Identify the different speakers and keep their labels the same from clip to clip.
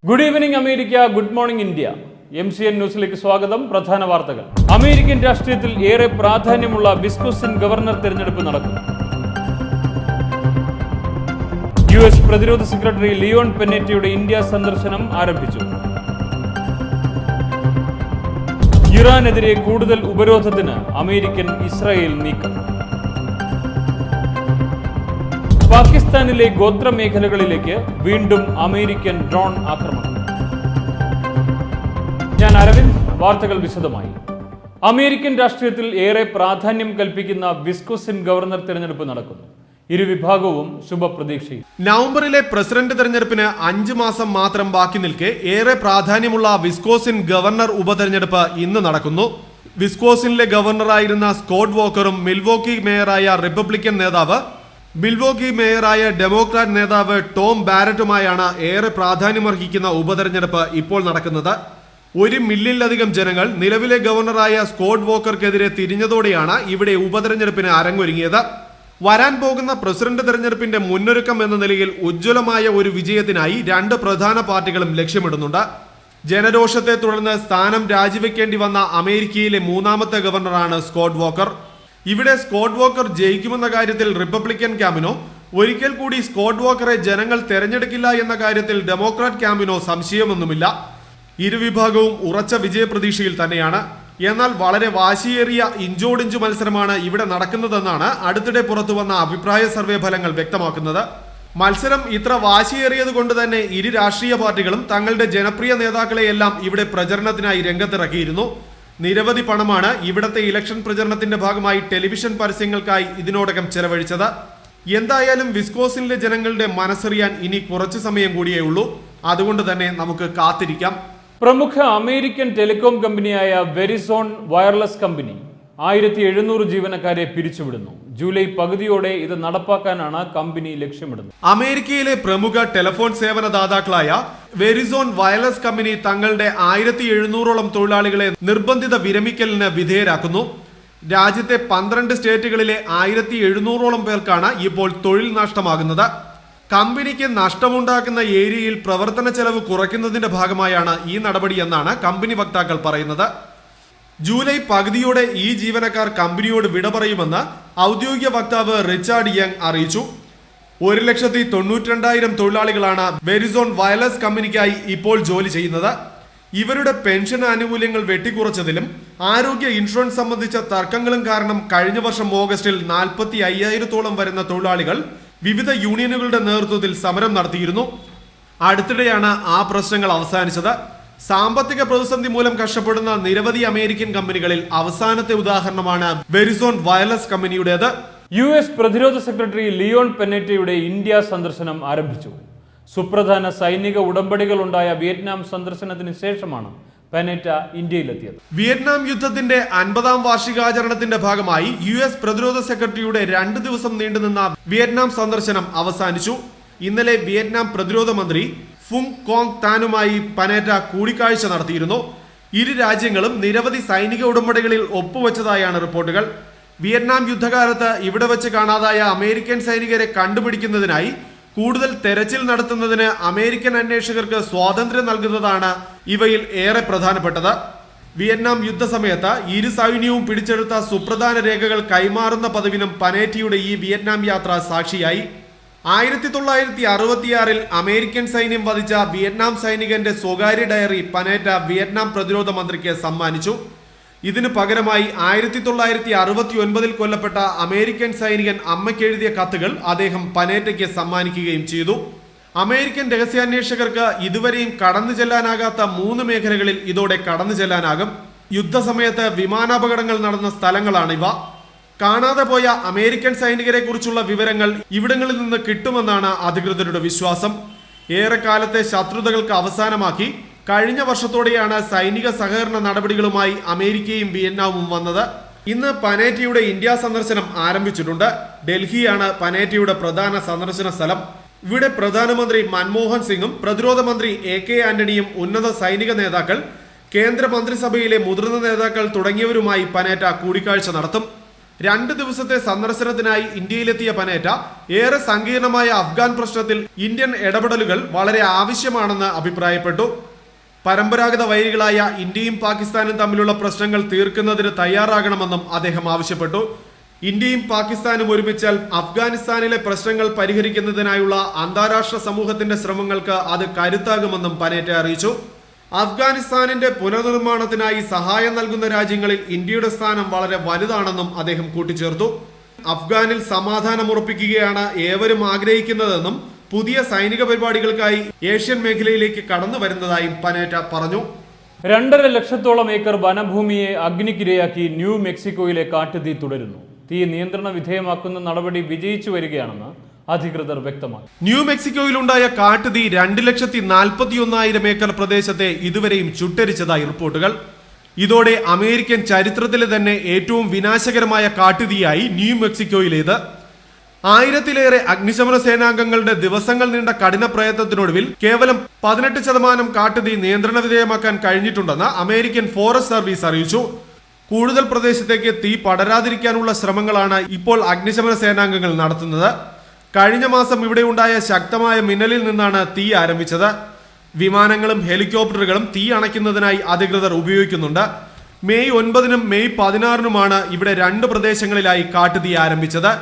Speaker 1: Good evening America, good morning India. MCN ന്യൂസിലേക്ക് സ്വാഗതം. പ്രധാന വാർത്തകൾ. അമേരിക്കൻ രാഷ്ട്രീയത്തിൽ ഏറെ പ്രാധാന്യമുള്ള വിസ്കോസിൻ ഗവർണർ തെരഞ്ഞെടുപ്പ് നടക്കുന്നു. US പ്രതിരോധ സെക്രട്ടറി ലിയോൺ പെന്നേറ്റയുടെ ഇന്ത്യ സന്ദർശനം ആരംഭിച്ചു. ഇറാനെതിരെ കൂടുതൽ ഉപരോധത്തിന് അമേരിക്കൻ ഇസ്രായേൽ നീക്കം. പാകിസ്ഥാനിലെ ഗോത്ര മേഖലകളിലേക്ക് വീണ്ടും അമേരിക്കൻ ഡ്രോൺ ആക്രമണം. ഞാൻ അരവിന്ദ്. വാർത്തകൾ വിശദമായി. അമേരിക്കൻ രാഷ്ട്രീയത്തിൽ ഏറെ പ്രാധാന്യം കൽപ്പിക്കുന്ന വിസ്കോസിൻ ഗവർണർ തെരഞ്ഞെടുപ്പ് നടക്കുന്നു. ഇരുവിഭാഗവും ശുഭപ്രതീക്ഷയിൽ.
Speaker 2: നവംബറിലെ പ്രസിഡന്റ് തെരഞ്ഞെടുപ്പിന് 5 മാസം മാത്രം ബാക്കി നിൽക്കെ ഏറെ പ്രാധാന്യമുള്ള വിസ്കോസിൻ ഗവർണർ ഉപതെരഞ്ഞെടുപ്പ് ഇന്ന് നടക്കുന്നു. വിസ്കോസിനിലെ ഗവർണറായിരുന്ന സ്കോട്ട് വോക്കറും മിൽവോക്കി മേയറായ ഡെമോക്രാറ്റ് നേതാവ് ടോം ബാരറ്റുമായാണ് ഏറെ പ്രാധാന്യമർഹിക്കുന്ന ഉപതെരഞ്ഞെടുപ്പ് ഇപ്പോൾ നടക്കുന്നത്. 1 മില്യണിലധികം ജനങ്ങൾ നിലവിലെ ഗവർണറായ സ്കോട്ട് വോക്കർക്കെതിരെ തിരിഞ്ഞതോടെയാണ് ഇവിടെ ഉപതെരഞ്ഞെടുപ്പിന് അരങ്ങൊരുങ്ങിയത്. വരാൻ പോകുന്ന പ്രസിഡന്റ് തെരഞ്ഞെടുപ്പിന്റെ മുന്നൊരുക്കം എന്ന നിലയിൽ ഉജ്ജ്വലമായ ഒരു വിജയത്തിനായി 2 പ്രധാന പാർട്ടികളും ലക്ഷ്യമിടുന്നുണ്ട്. ജനരോഷത്തെ തുടർന്ന് സ്ഥാനം രാജിവെക്കേണ്ടി വന്ന അമേരിക്കയിലെ 3ാമത്തെ ഗവർണറാണ് സ്കോട്ട് വോക്കർ. ഇവിടെ സ്കോട്ട് വോക്കർ ജയിക്കുമെന്ന കാര്യത്തിൽ റിപ്പബ്ലിക്കൻ ക്യാമ്പിനോ ഒരിക്കൽ കൂടി സ്കോട്ട് വോക്കറെ ജനങ്ങൾ തെരഞ്ഞെടുക്കില്ല എന്ന കാര്യത്തിൽ ഡെമോക്രാറ്റ് ക്യാമ്പിനോ സംശയമൊന്നുമില്ല. ഇരുവിഭാഗവും ഉറച്ച വിജയപ്രതീക്ഷയിൽ തന്നെയാണ്. എന്നാൽ വളരെ വാശിയേറിയ ഇഞ്ചോടിഞ്ചു മത്സരമാണ് ഇവിടെ നടക്കുന്നതെന്നാണ് അടുത്തിടെ പുറത്തുവന്ന അഭിപ്രായ സർവേ ഫലങ്ങൾ വ്യക്തമാക്കുന്നത്. മത്സരം ഇത്ര വാശിയേറിയത് കൊണ്ട് തന്നെ ഇരു രാഷ്ട്രീയ പാർട്ടികളും തങ്ങളുടെ ജനപ്രിയ നേതാക്കളെയെല്ലാം ഇവിടെ പ്രചരണത്തിനായി രംഗത്തിറക്കിയിരുന്നു. നിരവധി പണമാണ് ഇവിടത്തെ ഇലക്ഷൻ പ്രചരണത്തിന്റെ ഭാഗമായി ടെലിവിഷൻ പരസ്യങ്ങൾക്കായി ഇതിനോടകം ചെലവഴിച്ചത്. എന്തായാലും വിസ്കോസിനിലെ ജനങ്ങളുടെ മനസ്സറിയാൻ ഇനി കുറച്ചു സമയം കൂടിയേ ഉള്ളൂ. അതുകൊണ്ട് തന്നെ നമുക്ക് കാത്തിരിക്കാം.
Speaker 1: പ്രമുഖ അമേരിക്കൻ ടെലികോം കമ്പനിയായ വെരിസോൺ വയർലെസ് കമ്പനി 1700 ജീവനക്കാരെ പിരിച്ചുവിടുന്നു. ജൂലൈ പകുതിയോടെ ഇത് നടപ്പാക്കാനാണ് കമ്പനി ലക്ഷ്യമിടുന്നത്.
Speaker 2: അമേരിക്കയിലെ പ്രമുഖ ടെലിഫോൺ സേവനദാതാക്കളായ വെരിസോൺ വയർലെസ് കമ്പനി തങ്ങളുടെ 1700ഓളം തൊഴിലാളികളെ നിർബന്ധിത വിരമിക്കലിന് വിധേയരാക്കുന്നു. രാജ്യത്തെ 12 സ്റ്റേറ്റുകളിലെ 1700ഓളം പേർക്കാണ് ഇപ്പോൾ തൊഴിൽ നഷ്ടമാകുന്നത്. കമ്പനിക്ക് നഷ്ടമുണ്ടാക്കുന്ന ഏരിയയിൽ പ്രവർത്തന ചെലവ് കുറയ്ക്കുന്നതിന്റെ ഭാഗമായാണ് ഈ നടപടിയെന്നാണ് കമ്പനി വക്താക്കൾ പറയുന്നത്. ജൂലൈ പകുതിയോടെ ഈ ജീവനക്കാർ കമ്പനിയോട് വിട പറയുമെന്ന് ഔദ്യോഗിക വക്താവ് റിച്ചാർഡ് യങ് അറിയിച്ചു. 1,92,000 തൊഴിലാളികളാണ് വെരിസോൺ വയർലെസ് കമ്പനിക്കായി ഇപ്പോൾ ജോലി ചെയ്യുന്നത്. ഇവരുടെ പെൻഷൻ ആനുകൂല്യങ്ങൾ വെട്ടിക്കുറച്ചതിലും ആരോഗ്യ ഇൻഷുറൻസ് സംബന്ധിച്ച തർക്കങ്ങളും കാരണം കഴിഞ്ഞ വർഷം ഓഗസ്റ്റിൽ 45,000ഓളം വരുന്ന തൊഴിലാളികൾ വിവിധ യൂണിയനുകളുടെ നേതൃത്വത്തിൽ സമരം നടത്തിയിരുന്നു. അടുത്തിടെയാണ് ആ പ്രശ്നങ്ങൾ അവസാനിച്ചത്. സാമ്പത്തിക പ്രതിസന്ധി മൂലം കഷ്ടപ്പെടുന്ന നിരവധി അമേരിക്കൻ കമ്പനികളിൽ അവസാനത്തെ ഉദാഹരണമാണ് വെരിസോൺ വയർലെസ് കമ്പനിയുടേത്.
Speaker 1: US പ്രതിരോധ സെക്രട്ടറി ലിയോൺ പെന്നേറ്റയുടെ ഇന്ത്യ സന്ദർശനം ആരംഭിച്ചു. സുപ്രധാന സൈനിക ഉടമ്പടികൾ ഉണ്ടായ വിയറ്റ്നാം സന്ദർശനത്തിന് ശേഷമാണ് പെന്നേറ്റ ഇന്ത്യയിലെത്തിയത്.
Speaker 2: വിയറ്റ്നാം യുദ്ധത്തിന്റെ 50ാം വാർഷികാചരണത്തിന്റെ ഭാഗമായി US പ്രതിരോധ സെക്രട്ടറിയുടെ 2 ദിവസം നീണ്ടുനിന്ന വിയറ്റ്നാം സന്ദർശനം അവസാനിച്ചു. ഇന്നലെ വിയറ്റ്നാം പ്രതിരോധ മന്ത്രി ഫുങ് കോങ് താനുമായി പനേറ്റ കൂടിക്കാഴ്ച നടത്തിയിരുന്നു. ഇരു രാജ്യങ്ങളും നിരവധി സൈനിക ഉടമ്പടികളിൽ ഒപ്പുവെച്ചതായാണ് റിപ്പോർട്ടുകൾ. വിയറ്റ്നാം യുദ്ധകാലത്ത് ഇവിടെ വെച്ച് കാണാതായ അമേരിക്കൻ സൈനികരെ കണ്ടുപിടിക്കുന്നതിനായി കൂടുതൽ തെരച്ചിൽ നടത്തുന്നതിന് അമേരിക്കൻ അന്വേഷകർക്ക് സ്വാതന്ത്ര്യം നൽകുന്നതാണ് ഇവയിൽ ഏറെ പ്രധാനപ്പെട്ടത്. വിയറ്റ്നാം യുദ്ധസമയത്ത് ഇരു സൈന്യവും പിടിച്ചെടുത്ത സുപ്രധാന രേഖകൾ കൈമാറുന്ന പതിവിനും പനേറ്റയുടെ ഈ വിയറ്റ്നാം യാത്ര സാക്ഷിയായി. 1966 അമേരിക്കൻ സൈന്യം വധിച്ച വിയറ്റ്നാം സൈനികന്റെ സ്വകാര്യ ഡയറി പനേറ്റ വിയറ്റ്നാം പ്രതിരോധ മന്ത്രിക്ക് സമ്മാനിച്ചു. ഇതിനു പകരമായി 1969 കൊല്ലപ്പെട്ട അമേരിക്കൻ സൈനികൻ അമ്മയ്ക്കെഴുതിയ കത്തുകൾ അദ്ദേഹം പനേറ്റയ്ക്ക് സമ്മാനിക്കുകയും ചെയ്തു. അമേരിക്കൻ രഹസ്യാന്വേഷകർക്ക് ഇതുവരെയും കടന്നു ചെല്ലാനാകാത്ത 3 മേഖലകളിൽ ഇതോടെ കടന്നു ചെല്ലാനാകും. യുദ്ധസമയത്ത് വിമാനാപകടങ്ങൾ നടന്ന സ്ഥലങ്ങളാണിവ. കാണാതെ പോയ അമേരിക്കൻ സൈനികരെ കുറിച്ചുള്ള വിവരങ്ങൾ ഇവിടങ്ങളിൽ നിന്ന് കിട്ടുമെന്നാണ് അധികൃതരുടെ വിശ്വാസം. ഏറെക്കാലത്തെ ശത്രുതകൾക്ക് അവസാനമാക്കി കഴിഞ്ഞ വർഷത്തോടെയാണ് സൈനിക സഹകരണ നടപടികളുമായി അമേരിക്കയും വിയറ്റ്നാമും വന്നത്. ഇന്ന് പനേറ്റയുടെ ഇന്ത്യ സന്ദർശനം ആരംഭിച്ചിട്ടുണ്ട്. ഡൽഹിയാണ് പനേറ്റയുടെ പ്രധാന സന്ദർശന സ്ഥലം. ഇവിടെ പ്രധാനമന്ത്രി മൻമോഹൻ സിംഗും പ്രതിരോധ മന്ത്രി AK ആന്റണിയും ഉന്നത സൈനിക നേതാക്കൾ, കേന്ദ്ര മന്ത്രിസഭയിലെ മുതിർന്ന നേതാക്കൾ തുടങ്ങിയവരുമായി പനേറ്റ കൂടിക്കാഴ്ച നടത്തും. 2 ദിവസത്തെ സന്ദർശനത്തിനായി ഇന്ത്യയിലെത്തിയ പനേറ്റ ഏറെ സങ്കീർണമായ അഫ്ഗാൻ പ്രശ്നത്തിൽ ഇന്ത്യൻ ഇടപെടലുകൾ വളരെ ആവശ്യമാണെന്ന് അഭിപ്രായപ്പെട്ടു. പരമ്പരാഗത വൈരികളായ ഇന്ത്യയും പാകിസ്ഥാനും തമ്മിലുള്ള പ്രശ്നങ്ങൾ തീർക്കുന്നതിന് തയ്യാറാകണമെന്നും അദ്ദേഹം ആവശ്യപ്പെട്ടു. ഇന്ത്യയും പാകിസ്ഥാനും ഒരുമിച്ചാൽ അഫ്ഗാനിസ്ഥാനിലെ പ്രശ്നങ്ങൾ പരിഹരിക്കുന്നതിനായുള്ള അന്താരാഷ്ട്ര സമൂഹത്തിന്റെ ശ്രമങ്ങൾക്ക് അത് കരുത്താകുമെന്നും പനേറ്റ അറിയിച്ചു. അഫ്ഗാനിസ്ഥാനിന്റെ പുനർനിർമ്മാണത്തിനായി സഹായം നൽകുന്ന രാജ്യങ്ങളിൽ ഇന്ത്യയുടെ സ്ഥാനം വളരെ വലുതാണെന്നും അദ്ദേഹം കൂട്ടിച്ചേർത്തു. അഫ്ഗാനിൽ സമാധാനം ഉറപ്പിക്കുകയാണ് ഏവരും ആഗ്രഹിക്കുന്നതെന്നും പുതിയ സൈനിക പരിപാടികൾക്കായി ഏഷ്യൻ മേഖലയിലേക്ക് കടന്നു വരുന്നതായും പനേറ്റ പറഞ്ഞു.
Speaker 1: 2.5 ലക്ഷത്തോളം ഏക്കർ വനഭൂമിയെ അഗ്നിക്കിരയാക്കി ന്യൂ മെക്സിക്കോയിലെ കാട്ടുതീ തുടരുന്നു. തീ നിയന്ത്രണ വിധേയമാക്കുന്ന നടപടി വിജയിച്ചു വരികയാണെന്ന് അധികൃതർ വ്യക്തമാക്കി.
Speaker 2: ന്യൂ മെക്സിക്കോയിലുണ്ടായ കാട്ടുതീ 2,41,000 ഏക്കർ പ്രദേശത്തെ ഇതുവരെയും ചുട്ടരിച്ചതായി റിപ്പോർട്ടുകൾ. ഇതോടെ അമേരിക്കൻ ചരിത്രത്തിലെ തന്നെ ഏറ്റവും വിനാശകരമായ കാട്ടുതീയായി ന്യൂ മെക്സിക്കോയിലേത്. 1000-ലേറെ അഗ്നിശമന സേനാംഗങ്ങളുടെ ദിവസങ്ങൾ നീണ്ട കഠിന പ്രയത്നത്തിനൊടുവിൽ കേവലം 18% കാട്ടുതീ നിയന്ത്രണ വിധേയമാക്കാൻ കഴിഞ്ഞിട്ടുണ്ടെന്ന് അമേരിക്കൻ ഫോറസ്റ്റ് സർവീസ് അറിയിച്ചു. കൂടുതൽ പ്രദേശത്തേക്ക് തീ പടരാതിരിക്കാനുള്ള ശ്രമങ്ങളാണ് ഇപ്പോൾ അഗ്നിശമന സേനാംഗങ്ങൾ നടത്തുന്നത്. കഴിഞ്ഞ മാസം ഇവിടെ ഉണ്ടായ ശക്തമായ മിന്നലിൽ നിന്നാണ് തീ ആരംഭിച്ചത്. വിമാനങ്ങളും ഹെലികോപ്റ്ററുകളും തീ അണയ്ക്കുന്നതിനായി അധികൃതർ ഉപയോഗിക്കുന്നുണ്ട്. മെയ് 9-നും മെയ് 16-നുമാണ് ഇവിടെ 2 പ്രദേശങ്ങളിലായി കാട്ടുതീ ആരംഭിച്ചത്.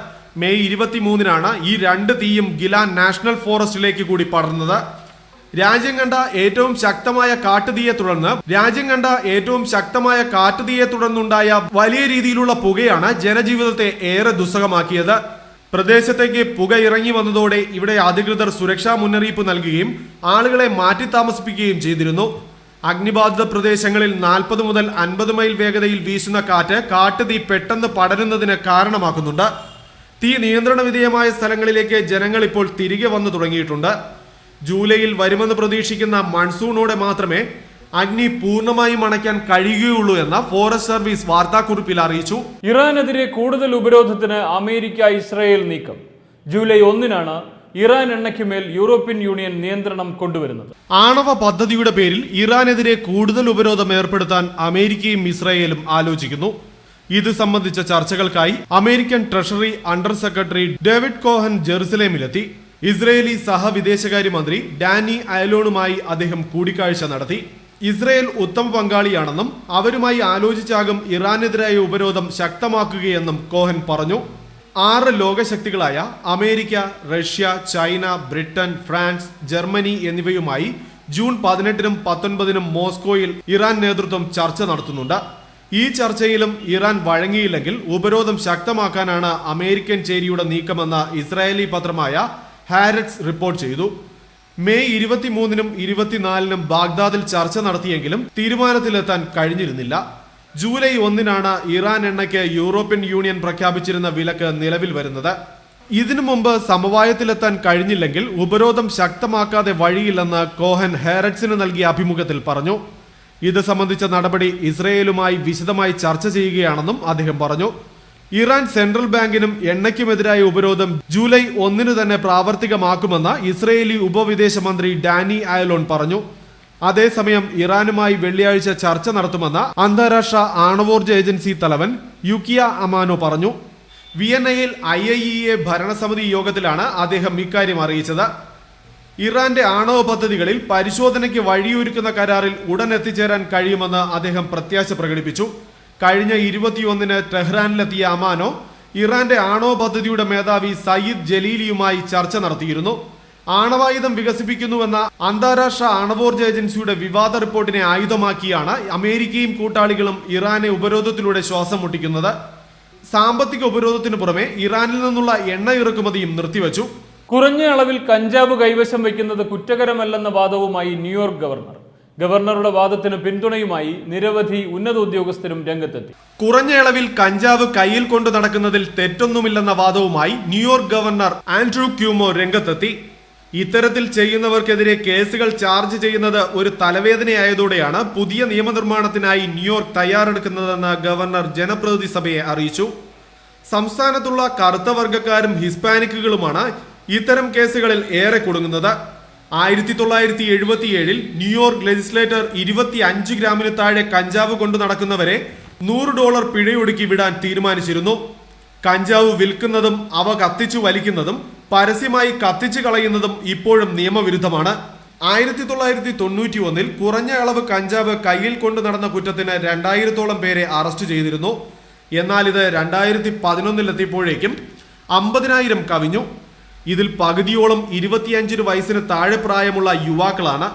Speaker 2: മെയ് 23-നാണ് ഈ 2 തീയും ഗിലാൻ നാഷണൽ ഫോറസ്റ്റിലേക്ക് കൂടി പടർന്നത്. രാജ്യം കണ്ട ഏറ്റവും ശക്തമായ കാട്ടുതീയെ തുടർന്നുണ്ടായ വലിയ രീതിയിലുള്ള പുകയാണ് ജനജീവിതത്തെ ഏറെ ദുസ്സഹമാക്കിയത്. പ്രദേശത്തേക്ക് പുക ഇറങ്ങി വന്നതോടെ ഇവിടെ അധികൃതർ സുരക്ഷാ മുന്നറിയിപ്പ് നൽകുകയും ആളുകളെ മാറ്റി താമസിപ്പിക്കുകയും ചെയ്തിരുന്നു. അഗ്നിബാധിത പ്രദേശങ്ങളിൽ 40 മുതൽ 50 മൈൽ വേഗതയിൽ വീശുന്ന കാറ്റ് കാട്ടുതീ പെട്ടെന്ന് പടരുന്നതിന് കാരണമാക്കുന്നുണ്ട്. തീ നിയന്ത്രണ വിധേയമായ സ്ഥലങ്ങളിലേക്ക് ജനങ്ങൾ ഇപ്പോൾ തിരികെ വന്നു തുടങ്ങിയിട്ടുണ്ട്. ജൂലൈയിൽ വരുമെന്ന് പ്രതീക്ഷിക്കുന്ന മൺസൂണോടെ മാത്രമേ അഗ്നി പൂർണ്ണമായും അണയ്ക്കാൻ കഴിയുകയുള്ളൂ എന്ന ഫോറസ്റ്റ് സർവീസ് വാർത്താക്കുറിപ്പിൽ അറിയിച്ചു.
Speaker 1: ഇറാനെതിരെ കൂടുതൽ ഉപരോധത്തിന് അമേരിക്ക ഇസ്രായേൽ നീക്കം. ജൂലൈ 1-നാണ് ഇറാൻ എണ്ണയ്ക്കുമേൽ യൂറോപ്യൻ യൂണിയൻ നിയന്ത്രണം കൊണ്ടുവരുന്നത്.
Speaker 2: ആണവ പദ്ധതിയുടെ പേരിൽ ഇറാനെതിരെ കൂടുതൽ ഉപരോധം ഏർപ്പെടുത്താൻ അമേരിക്കയും ഇസ്രായേലും ആലോചിക്കുന്നു. ഇത് സംബന്ധിച്ച ചർച്ചകൾക്കായി American treasury under secretary David Cohen ജെറുസലേമിലെത്തി. ഇസ്രയേലി സഹവിദേശകാര്യമന്ത്രി ഡാനി അയലോണുമായി അദ്ദേഹം കൂടിക്കാഴ്ച നടത്തി. ഇസ്രയേൽ ഉത്തമ പങ്കാളിയാണെന്നും അവരുമായി ആലോചിച്ചാകും ഇറാനെതിരായ ഉപരോധം ശക്തമാക്കുകയെന്നും കോഹൻ പറഞ്ഞു. 6 ലോകശക്തികളായ America, Russia, China, Britain, France, Germany എന്നിവയുമായി ജൂൺ 18-നും 19-നും മോസ്കോയിൽ ഇറാൻ നേതൃത്വം ചർച്ച നടത്തുന്നുണ്ട്. ഈ ചർച്ചയിലും ഇറാൻ വഴങ്ങിയില്ലെങ്കിൽ ഉപരോധം ശക്തമാക്കാനാണ് അമേരിക്കൻ ചേരിയുടെ നീക്കമെന്ന് ഇസ്രായേലി പത്രമായ ഹാരറ്റ്സ് റിപ്പോർട്ട് ചെയ്തു. മെയ് 23-നും 24-നും ബാഗ്ദാദിൽ ചർച്ച നടത്തിയെങ്കിലും തീരുമാനത്തിലെത്താൻ കഴിഞ്ഞിരുന്നില്ല. ജൂലൈ 1-നാണ് ഇറാൻ എണ്ണയ്ക്ക് യൂറോപ്യൻ യൂണിയൻ പ്രഖ്യാപിച്ചിരുന്ന വിലക്ക് നിലവിൽ വരുന്നത്. ഇതിനു മുമ്പ് സമവായത്തിലെത്താൻ കഴിഞ്ഞില്ലെങ്കിൽ ഉപരോധം ശക്തമാക്കാതെ വഴിയില്ലെന്ന് കോഹൻ ഹാരറ്റ്സിന് നൽകിയ അഭിമുഖത്തിൽ പറഞ്ഞു. ഇത് സംബന്ധിച്ച നടപടി ഇസ്രയേലുമായി വിശദമായി ചർച്ച ചെയ്യുകയാണെന്നും അദ്ദേഹം പറഞ്ഞു. ഇറാൻ സെൻട്രൽ ബാങ്കിനും എണ്ണയ്ക്കുമെതിരായ ഉപരോധം ജൂലൈ 1-ന് തന്നെ പ്രാവർത്തികമാക്കുമെന്ന് ഇസ്രയേലി ഉപവിദേശമന്ത്രി ഡാനി അയലോൺ പറഞ്ഞു. അതേസമയം ഇറാനുമായി വെള്ളിയാഴ്ച ചർച്ച നടത്തുമെന്ന് അന്താരാഷ്ട്ര ആണവോർജ ഏജൻസി തലവൻ യുക്കിയ അമാനോ പറഞ്ഞു. വിയന്നയിൽ IAEA ഭരണസമിതി യോഗത്തിലാണ് അദ്ദേഹം ഇക്കാര്യം അറിയിച്ചത്. ഇറാന്റെ ആണവ പദ്ധതികളിൽ പരിശോധനയ്ക്ക് വഴിയൊരുക്കുന്ന കരാറിൽ ഉടൻ എത്തിച്ചേരാൻ കഴിയുമെന്ന് അദ്ദേഹം പ്രത്യാശ പ്രകടിപ്പിച്ചു. കഴിഞ്ഞ 21-ന് ടെഹ്റാനിലെത്തിയ അമാനോ ഇറാന്റെ ആണവ പദ്ധതിയുടെ മേധാവി സയ്യിദ് ജലീലിയുമായി ചർച്ച നടത്തിയിരുന്നു. ആണവായുധം വികസിപ്പിക്കുന്നുവെന്ന അന്താരാഷ്ട്ര ആണവോർജ ഏജൻസിയുടെ വിവാദ റിപ്പോർട്ടിനെ ആയുധമാക്കിയാണ് അമേരിക്കയും കൂട്ടാളികളും ഇറാനെ ഉപരോധത്തിലൂടെ ശ്വാസം മുട്ടിക്കുന്നത്. സാമ്പത്തിക ഉപരോധത്തിനു പുറമെ ഇറാനിൽ നിന്നുള്ള എണ്ണ ഇറക്കുമതിയും നിർത്തിവച്ചു.
Speaker 1: കുറഞ്ഞ അളവിൽ കഞ്ചാവ് കൈവശം വയ്ക്കുന്നത് കുറ്റകരമല്ലെന്ന വാദവുമായി ന്യൂയോർക്ക് ഗവർണർ. ഗവർണറുടെ വാദത്തിന് പിന്തുണയുമായി നിരവധി ഉന്നത ഉദ്യോഗസ്ഥരും രംഗത്തെത്തി.
Speaker 2: കുറഞ്ഞ അളവിൽ കഞ്ചാവ് കയ്യിൽ കൊണ്ടു നടക്കുന്നതിൽ തെറ്റൊന്നുമില്ലെന്ന വാദവുമായി ന്യൂയോർക്ക് ഗവർണർ ആൻഡ്രൂ ക്യൂമോ രംഗത്തെത്തി. ഇത്തരത്തിൽ ചെയ്യുന്നവർക്കെതിരെ കേസുകൾ ചാർജ് ചെയ്യുന്നത് ഒരു തലവേദനയായതോടെയാണ് പുതിയ നിയമനിർമ്മാണത്തിനായി ന്യൂയോർക്ക് തയ്യാറെടുക്കുന്നതെന്ന് ഗവർണർ ജനപ്രതിനിധി സഭയെ അറിയിച്ചു. സംസ്ഥാനത്തുള്ള കറുത്ത വർഗ്ഗക്കാരും ഹിസ്പാനിക്കുകളുമാണ് ഇത്തരം കേസുകളിൽ ഏറെ കുടുങ്ങുന്നത്. 1977-ൽ ന്യൂയോർക്ക് ലെജിസ്ലേറ്റർ 25 ഗ്രാമിന് താഴെ കഞ്ചാവ് കൊണ്ടു നടക്കുന്നവരെ $100 പിഴയൊടുക്കി വിടാൻ തീരുമാനിച്ചിരുന്നു. കഞ്ചാവ് വിൽക്കുന്നതും അവ കത്തിച്ചു വലിക്കുന്നതും പരസ്യമായി കത്തിച്ചു കളയുന്നതും ഇപ്പോഴും നിയമവിരുദ്ധമാണ്. 1991 കുറഞ്ഞ അളവ് കഞ്ചാവ് കയ്യിൽ കൊണ്ടു നടന്ന കുറ്റത്തിന് 2000-ഓളം പേരെ അറസ്റ്റ് ചെയ്തിരുന്നു. എന്നാൽ ഇത് 2011 എത്തിയപ്പോഴേക്കും 50,000 കവിഞ്ഞു. ഇതിൽ പകുതിയോളം 25 വയസ്സിന് താഴെ പ്രായമുള്ള യുവാക്കളാണ്.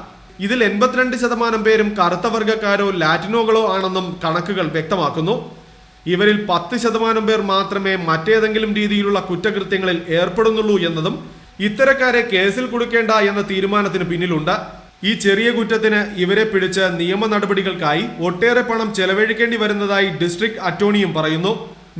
Speaker 2: ഇതിൽ 82% പേരും കറുത്ത വർഗ്ഗക്കാരോ ലാറ്റിനോകളോ ആണെന്നും കണക്കുകൾ വ്യക്തമാക്കുന്നു. ഇവരിൽ 10% പേർ മാത്രമേ മറ്റേതെങ്കിലും രീതിയിലുള്ള കുറ്റകൃത്യങ്ങളിൽ ഏർപ്പെടുന്നുള്ളൂ എന്നതും ഇത്തരക്കാരെ കേസിൽ കൊടുക്കേണ്ട എന്ന തീരുമാനത്തിന് പിന്നിലുണ്ട്. ഈ ചെറിയ കുറ്റത്തിന് ഇവരെ പിടിച്ച് നിയമ നടപടികൾക്കായി ഒട്ടേറെ പണം ചെലവഴിക്കേണ്ടി വരുന്നതായി ഡിസ്ട്രിക്ട് അറ്റോർണിയും പറയുന്നു.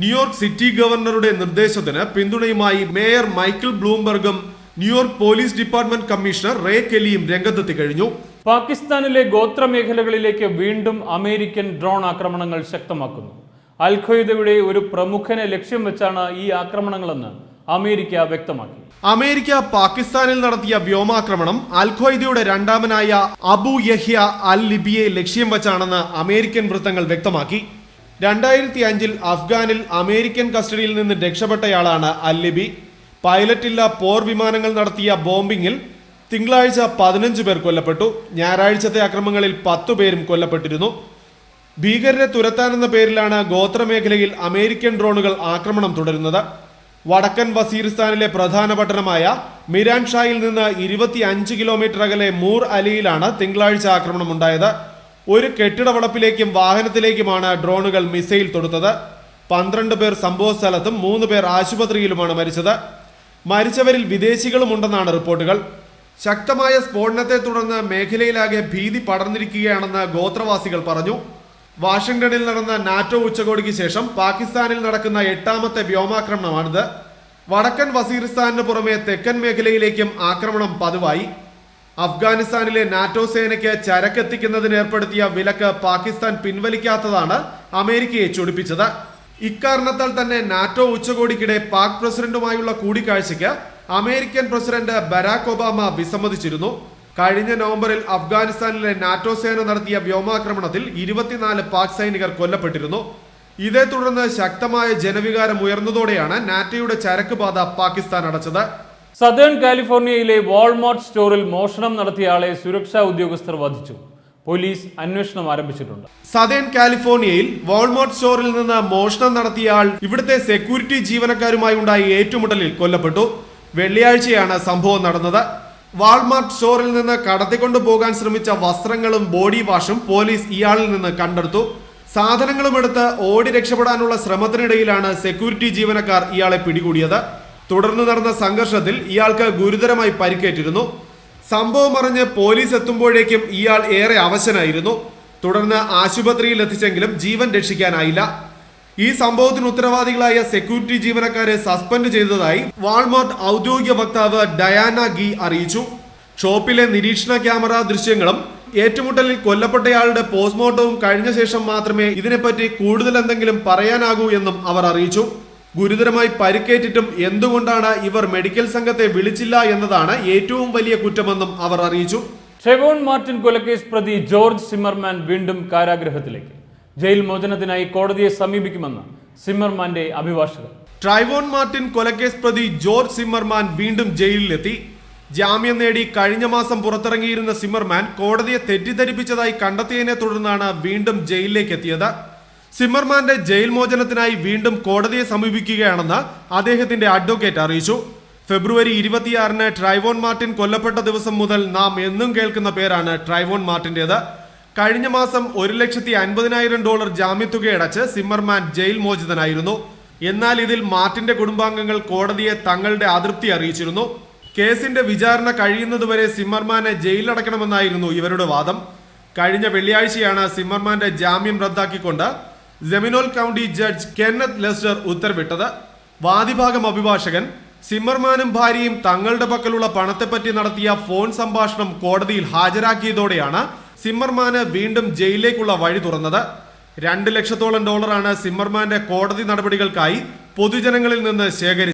Speaker 2: ന്യൂയോർക്ക് സിറ്റി ഗവർണറുടെ നിർദ്ദേശത്തിന് പിന്തുണയുമായി മേയർ മൈക്കിൾ ബ്ലൂംബർഗും New York police department commissioner Ray കെല്ലിയും രംഗത്തെത്തി കഴിഞ്ഞു.
Speaker 1: പാകിസ്ഥാനിലെ ഗോത്ര മേഖലകളിലേക്ക് വീണ്ടും അമേരിക്കൻ ഡ്രോൺ ആക്രമണങ്ങൾ ശക്തമാക്കുന്നു. അൽ ഖ്വയ്ദയുടെ ഒരു പ്രമുഖനെ ലക്ഷ്യം വെച്ചാണ് ഈ ആക്രമണങ്ങളെന്ന് അമേരിക്ക വ്യക്തമാക്കി.
Speaker 2: അമേരിക്ക പാകിസ്ഥാനിൽ നടത്തിയ വ്യോമാക്രമണം അൽ ഖ്വയ്ദയുടെ രണ്ടാമനായ അബു യഹ്യ അൽ ലിബിയെ ലക്ഷ്യം വെച്ചാണെന്ന് അമേരിക്കൻ വൃത്തങ്ങൾ വ്യക്തമാക്കി. 2005 അഫ്ഗാനിൽ അമേരിക്കൻ കസ്റ്റഡിയിൽ നിന്ന് രക്ഷപ്പെട്ടയാളാണ് അൽ ലിബി. പൈലറ്റില്ല പോർ വിമാനങ്ങൾ നടത്തിയ ബോംബിങ്ങിൽ തിങ്കളാഴ്ച 15 പേർ കൊല്ലപ്പെട്ടു. ഞായറാഴ്ചത്തെ അക്രമങ്ങളിൽ 10 പേരും കൊല്ലപ്പെട്ടിരുന്നു. ഭീകരരെ തുരത്താനെന്ന പേരിലാണ് ഗോത്രമേഖലയിൽ അമേരിക്കൻ ഡ്രോണുകൾ ആക്രമണം തുടരുന്നത്. വടക്കൻ വസീറിസ്ഥാനിലെ പ്രധാന പട്ടണമായ മിരാൻ ഷായിൽ നിന്ന് 25 കിലോമീറ്റർ അകലെ മൂർ അലിയിലാണ് തിങ്കളാഴ്ച ആക്രമണം ഉണ്ടായത്. ഒരു കെട്ടിട വളപ്പിലേക്കും വാഹനത്തിലേക്കുമാണ് ഡ്രോണുകൾ മിസൈൽ തൊടുത്തത്. 12 പേർ സംഭവ സ്ഥലത്തും 3 പേർ ആശുപത്രിയിലുമാണ് മരിച്ചത്. മരിച്ചവരിൽ വിദേശികളുമുണ്ടെന്നാണ് റിപ്പോർട്ടുകൾ. ശക്തമായ സ്ഫോടനത്തെ തുടർന്ന് മേഖലയിലാകെ ഭീതി പടർന്നിരിക്കുകയാണെന്ന് ഗോത്രവാസികൾ പറഞ്ഞു. വാഷിംഗ്ടണിൽ നടന്ന നാറ്റോ ഉച്ചകോടിക്ക് ശേഷം പാകിസ്ഥാനിൽ നടക്കുന്ന 8ാമത്തെ വ്യോമാക്രമണമാണിത്. വടക്കൻ വസീറിസ്ഥാനിന് പുറമെ തെക്കൻ മേഖലയിലേക്കും ആക്രമണം പതിവായി. അഫ്ഗാനിസ്ഥാനിലെ നാറ്റോ സേനയ്ക്ക് ചരക്കെത്തിക്കുന്നതിന് ഏർപ്പെടുത്തിയ വിലക്ക് പാകിസ്ഥാൻ പിൻവലിക്കാത്തതാണ് അമേരിക്കയെ ചൊടിപ്പിച്ചത്. ഇക്കാരണത്താൽ തന്നെ നാറ്റോ ഉച്ചകോടിക്കിടെ പാക് പ്രസിഡന്റുമായുള്ള കൂടിക്കാഴ്ചയ്ക്ക് അമേരിക്കൻ പ്രസിഡന്റ് ബരാക് ഒബാമ വിസമ്മതിച്ചിരുന്നു. കഴിഞ്ഞ നവംബറിൽ അഫ്ഗാനിസ്ഥാനിലെ നാറ്റോ സേന നടത്തിയ വ്യോമാക്രമണത്തിൽ 24 പാക് സൈനികർ കൊല്ലപ്പെട്ടിരുന്നു. ഇതേ തുടർന്ന് ശക്തമായ ജനവികാരം ഉയർന്നതോടെയാണ് നാറ്റോയുടെ ചരക്ക് പാത പാകിസ്ഥാൻ അടച്ചത്.
Speaker 1: സദേൺ കാലിഫോർണിയയിലെ വാൾമാർട്ട് സ്റ്റോറിൽ മോഷണം നടത്തിയ ആളെ സുരക്ഷാ ഉദ്യോഗസ്ഥർ വധിച്ചു. പോലീസ് അന്വേഷണം ആരംഭിച്ചിട്ടുണ്ട്.
Speaker 2: സദേൺ കാലിഫോർണിയയിൽ വാൾമാർട്ട് സ്റ്റോറിൽ നിന്ന് മോഷണം നടത്തിയ ആൾ ഇവിടുത്തെ സെക്യൂരിറ്റി ജീവനക്കാരുമായി ഉണ്ടായ ഏറ്റുമുട്ടലിൽ കൊല്ലപ്പെട്ടു. വെള്ളിയാഴ്ചയാണ് സംഭവം നടന്നത്. വാൾമാർട്ട് സ്റ്റോറിൽ നിന്ന് കടത്തിക്കൊണ്ടു പോകാൻ ശ്രമിച്ച വസ്ത്രങ്ങളും ബോഡി വാഷും പോലീസ് ഇയാളിൽ നിന്ന് കണ്ടെടുത്തു. സാധനങ്ങളും എടുത്ത് ഓടി രക്ഷപ്പെടാനുള്ള ശ്രമത്തിനിടയിലാണ് സെക്യൂരിറ്റി ജീവനക്കാർ ഇയാളെ പിടികൂടിയത്. തുടർന്ന് നടന്ന സംഘർഷത്തിൽ ഇയാൾക്ക് ഗുരുതരമായി പരിക്കേറ്റിരുന്നു. സംഭവം അറിഞ്ഞ് പോലീസ് എത്തുമ്പോഴേക്കും ഇയാൾ ഏറെ അവശനായിരുന്നു. തുടർന്ന് ആശുപത്രിയിൽ എത്തിച്ചെങ്കിലും ജീവൻ രക്ഷിക്കാനായില്ല. ഈ സംഭവത്തിന് ഉത്തരവാദികളായ സെക്യൂരിറ്റി ജീവനക്കാരെ സസ്പെൻഡ് ചെയ്തതായി വാൾമാർട്ട് ഔദ്യോഗിക വക്താവ് ഡയാന ഗി അറിയിച്ചു. ഷോപ്പിലെ നിരീക്ഷണ ക്യാമറ ദൃശ്യങ്ങളും ഏറ്റുമുട്ടലിൽ കൊല്ലപ്പെട്ടയാളുടെ പോസ്റ്റ്മോർട്ടവും കഴിഞ്ഞ ശേഷം മാത്രമേ ഇതിനെപ്പറ്റി കൂടുതൽ എന്തെങ്കിലും പറയാനാകൂ എന്നും അവർ അറിയിച്ചു. ഗുരുതരമായി പരിക്കേറ്റിട്ടും എന്തുകൊണ്ടാണ് ഇവർ മെഡിക്കൽ സംഘത്തെ വിളിച്ചില്ല എന്നതാണ് ഏറ്റവും വലിയ കുറ്റമെന്നും അവർ അറിയിച്ചു.
Speaker 1: ട്രെവോൺ മാർട്ടിൻ കൊലക്കേസ് പ്രതി ജോർജ് സിമ്മർമാൻ വീണ്ടും കാരാഗൃഹത്തിലേക്ക്. ജയിൽ മോചനത്തിനായി കോടതിയെ സമീപിക്കുമെന്ന് സിമ്മർമാന്റെ അഭിഭാഷകൻ.
Speaker 2: ട്രൈവോൺ മാർട്ടിൻ കൊലക്കേസ് പ്രതി ജോർജ് സിമ്മർമാൻ വീണ്ടും ജയിലിലെത്തി. ജാമ്യം നേടി കഴിഞ്ഞ മാസം പുറത്തിറങ്ങിയിരുന്ന സിമ്മർമാൻ കോടതിയെ തെറ്റിദ്ധരിപ്പിച്ചതായി കണ്ടെത്തിയതിനെ തുടർന്നാണ് വീണ്ടും ജയിലിലേക്ക് എത്തിയത്. സിമ്മർമാന്റെ ജയിൽ മോചനത്തിനായി വീണ്ടും കോടതിയെ സമീപിക്കുകയാണെന്ന് അദ്ദേഹത്തിന്റെ അഡ്വക്കേറ്റ് അറിയിച്ചു. ഫെബ്രുവരി 26-ന് ട്രൈവോൺ മാർട്ടിൻ കൊല്ലപ്പെട്ട ദിവസം മുതൽ നാം എന്നും കേൾക്കുന്ന പേരാണ് ട്രൈവോൺ മാർട്ടിന്റേത്. കഴിഞ്ഞ മാസം $150,000 ജാമ്യത്തുകയടച്ച് സിമ്മർമാൻ ജയിൽ മോചിതനായിരുന്നു. എന്നാൽ ഇതിൽ മാർട്ടിന്റെ കുടുംബാംഗങ്ങൾ കോടതിയെ തങ്ങളുടെ അതൃപ്തി അറിയിച്ചിരുന്നു. കേസിന്റെ വിചാരണ കഴിയുന്നതുവരെ സിമ്മർമാനെ ജയിലിലടക്കണമെന്നായിരുന്നു ഇവരുടെ വാദം. കഴിഞ്ഞ വെള്ളിയാഴ്ചയാണ് സിമ്മർമാന്റെ ജാമ്യം റദ്ദാക്കിക്കൊണ്ട് സെമിനോൽ കൗണ്ടി ജഡ്ജ് കെന്നത്ത് ലെസ്റ്റർ ഉത്തരവിട്ടത്. വാദിഭാഗം അഭിഭാഷകൻ സിമ്മർമാനും ഭാര്യയും തങ്ങളുടെ പക്കലുള്ള പണത്തെപ്പറ്റി നടത്തിയ ഫോൺ സംഭാഷണം കോടതിയിൽ ഹാജരാക്കിയതോടെയാണ് സിമ്മർമാന് വീണ്ടും ജയിലിലേക്കുള്ള വഴി തുറന്നത്. $2 ലക്ഷത്തോളം സിമ്മർമാന്റെ കോടതി നടപടികൾക്കായി പൊതുജനങ്ങളിൽ നിന്ന് ശേഖരിച്ചത്.